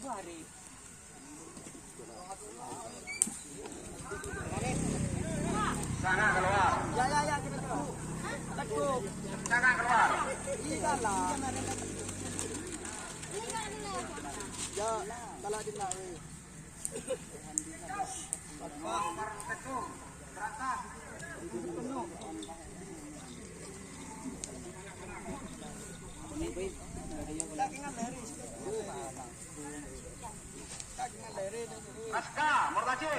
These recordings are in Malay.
Sana keluar. Ya kita tunggu. Takut. Sana keluar. Iyalah. Ya, kalau dia nak. Aska, Mordaci.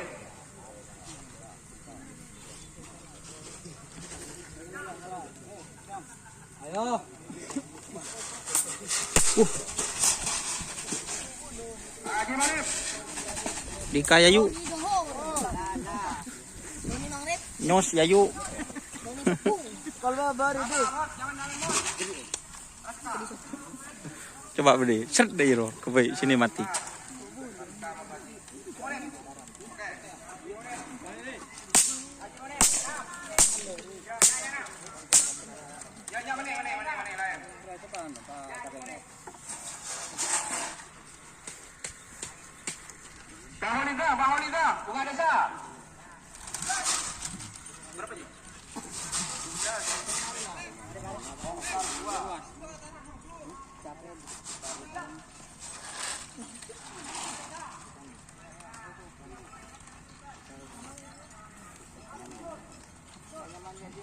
Ayo. Haji Manif. Dika Yayu. Nyos Yayu. Kalau baru deh. Coba beli. Set deh iro. Kebaik sini mati. Bahulida, bunga desa. Berapa ji?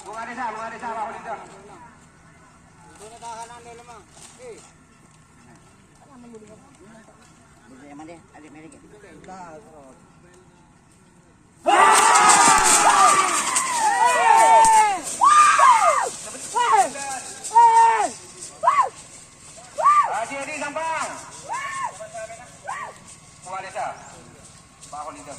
Bunga desa, Bahulida. Bunga tahanan dulu mah. Yang mana? Adik mereka. Dah. Haji Edi Sampang. Bunga desa. Bahulida.